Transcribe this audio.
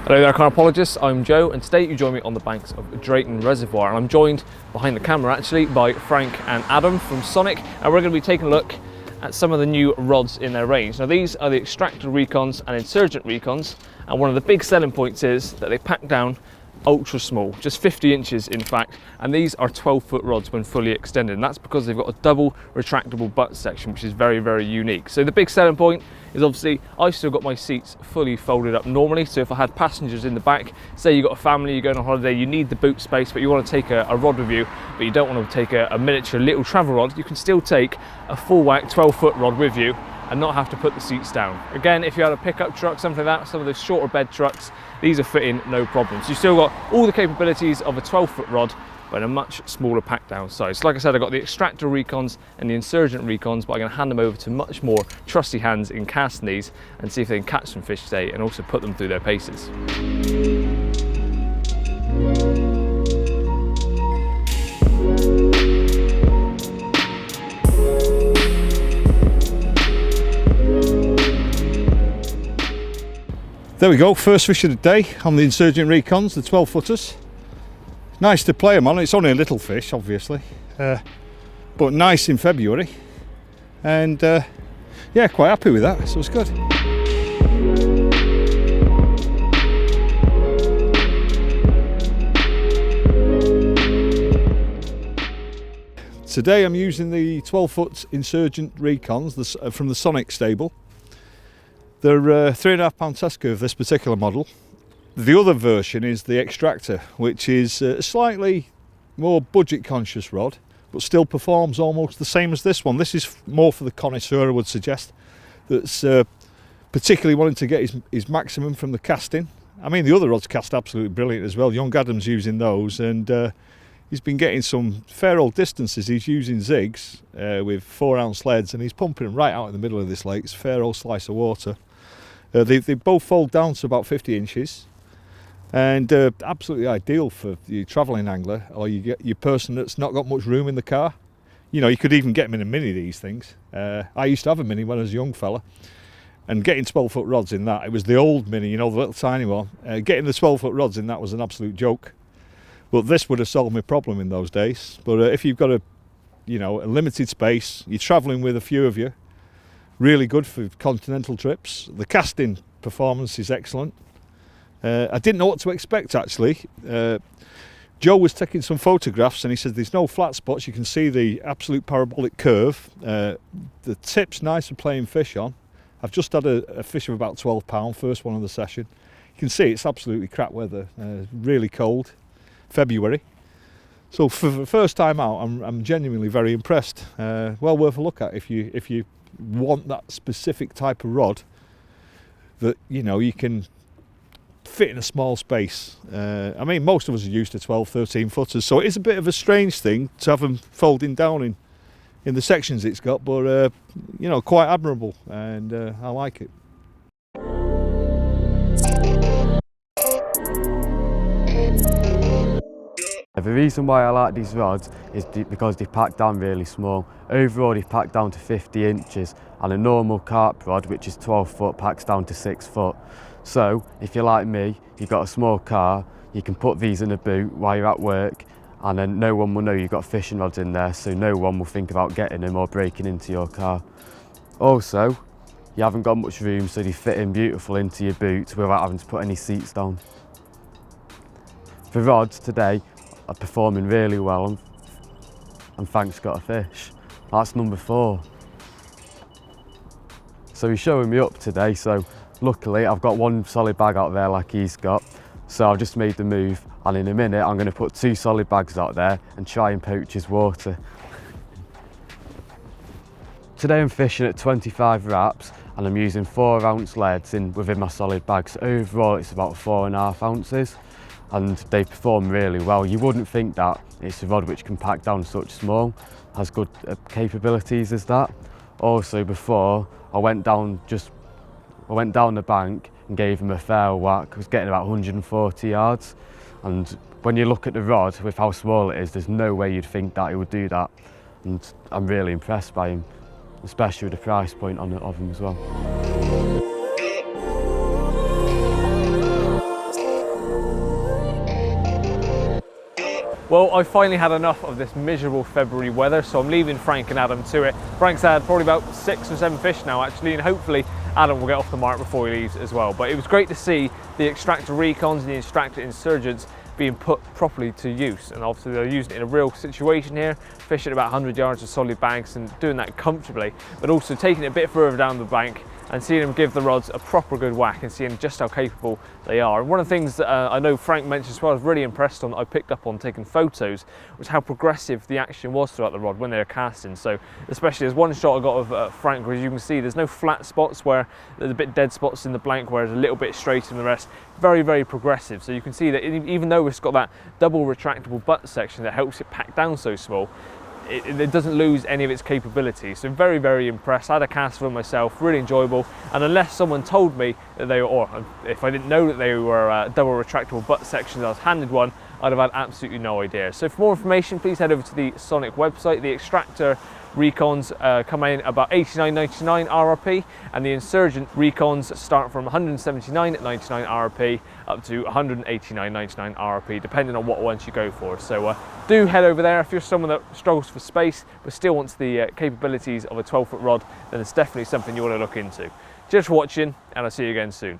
Hello there, Carpologists. I'm Joe, and today you join me on the banks of Drayton Reservoir, and I'm joined behind the camera actually by Frank and Adam from Sonik, and we're going to be taking a look at some of the new rods in their range. Now these are the Xtractor Recons and Insurgent Recons, and one of the big selling points is that they pack down ultra small, just 50 inches in fact, and these are 12-foot rods when fully extended, and that's because they've got a double retractable butt section, which is very, very unique. So the big selling point is obviously I've still got my seats fully folded up normally, so if I had passengers in the back, say you've got a family, you're going on holiday, you need the boot space, but you want to take a rod with you, but you don't want to take a miniature little travel rod, you can still take a full whack 12-foot rod with you and not have to put the seats down. Again, if you had a pickup truck, something like that, some of those shorter bed trucks, these are fitting no problems. You still got all the capabilities of a 12-foot rod, but in a much smaller pack down size. So like I said, I've got the Xtractor Recons and the Insurgent Recons, but I'm going to hand them over to much more trusty hands in casting these and see if they can catch some fish today and also put them through their paces. There we go, first fish of the day on the Insurgent Recons, the 12-footers. Nice to play them on, it's only a little fish obviously, but nice in February, and yeah, quite happy with that, so it's good. Today I'm using the 12-foot Insurgent Recons from the Sonik stable. They're 3.5 pound test curve, this particular model. The other version is the Xtractor, which is a slightly more budget conscious rod, but still performs almost the same as this one. This is more for the connoisseur, I would suggest, that's particularly wanting to get his maximum from the casting. I mean, the other rods cast absolutely brilliant as well. Young Adam's using those, and he's been getting some fair old distances. He's using zigs with 4-ounce leads, and he's pumping them right out in the middle of this lake. It's a fair old slice of water. They both fold down to about 50 inches. And absolutely ideal for your travelling angler or your person that's not got much room in the car. You know, you could even get them in a mini, these things. I used to have a mini when I was a young fella, and getting 12-foot rods in that, it was the old mini, you know, the little tiny one. Getting the 12-foot rods in that was an absolute joke. But this would have solved my problem in those days. But if you've got a limited space, you're travelling with a few of you, really good for continental trips. The casting performance is excellent. I didn't know what to expect actually. Joe was taking some photographs and he said there's no flat spots, you can see the absolute parabolic curve. The tip's nice for playing fish on. I've just had a fish of about 12 pound, first one of the session. You can see it's absolutely crap weather, really cold, February. So for the first time out, I'm genuinely very impressed. Well worth a look at if you want that specific type of rod that you can fit in a small space. I mean, most of us are used to 12-13 footers, so it is a bit of a strange thing to have them folding down in the sections it's got, but quite admirable, and I like it. The reason why I like these rods is because they pack down really small. Overall, they pack down to 50 inches, and a normal carp rod, which is 12 foot, packs down to 6 foot. So, if you're like me, you've got a small car, you can put these in a boot while you're at work, and then no one will know you've got fishing rods in there, so no one will think about getting them or breaking into your car. Also, you haven't got much room, so they fit in beautiful into your boot without having to put any seats down. The rods today are performing really well, and Frank's got a fish. That's number 4. So he's showing me up today, so luckily I've got one solid bag out there like he's got, so I've just made the move, and in a minute I'm going to put 2 solid bags out there and try and poach his water. Today I'm fishing at 25 wraps, and I'm using 4-ounce leads within my solid bags. Overall it's about 4.5 ounces. And they perform really well. You wouldn't think that it's a rod which can pack down such small, has good capabilities as that. Also, before I went down the bank and gave him a fair whack. I was getting about 140 yards, and when you look at the rod with how small it is, there's no way you'd think that he would do that. And I'm really impressed by him, especially with the price point of him as well. Well, I finally had enough of this miserable February weather, so I'm leaving Frank and Adam to it. Frank's had probably about 6 or 7 fish now actually, and hopefully Adam will get off the mark before he leaves as well. But it was great to see the Xtractor Recons and the Xtractor Insurgents being put properly to use, and obviously they're using it in a real situation here, fishing about 100 yards of solid bags and doing that comfortably, but also taking it a bit further down the bank and seeing them give the rods a proper good whack and seeing just how capable they are. And one of the things that I know Frank mentioned as well, I was really impressed on, that I picked up on taking photos, was how progressive the action was throughout the rod when they were casting. So especially there's one shot I got of Frank where, as you can see, there's no flat spots where there's a bit dead spots in the blank where there's a little bit straight in the rest. Very, very progressive. So you can see that even though it's got that double retractable butt section that helps it pack down so small, it doesn't lose any of its capabilities. So very, very impressed. I had a cast for myself, really enjoyable, and unless someone told me that they were, or if I didn't know that they were double retractable butt sections, I was handed one, I'd have had absolutely no idea. So for more information, please head over to the Sonik website. The Xtractor Recons come in about $89.99 RRP, and the Insurgent Recons start from $179.99 RRP up to $189.99 RRP, depending on what ones you go for. So do head over there if you're someone that struggles for space but still wants the capabilities of a 12-foot rod. Then it's definitely something you want to look into. Cheers for watching, and I'll see you again soon.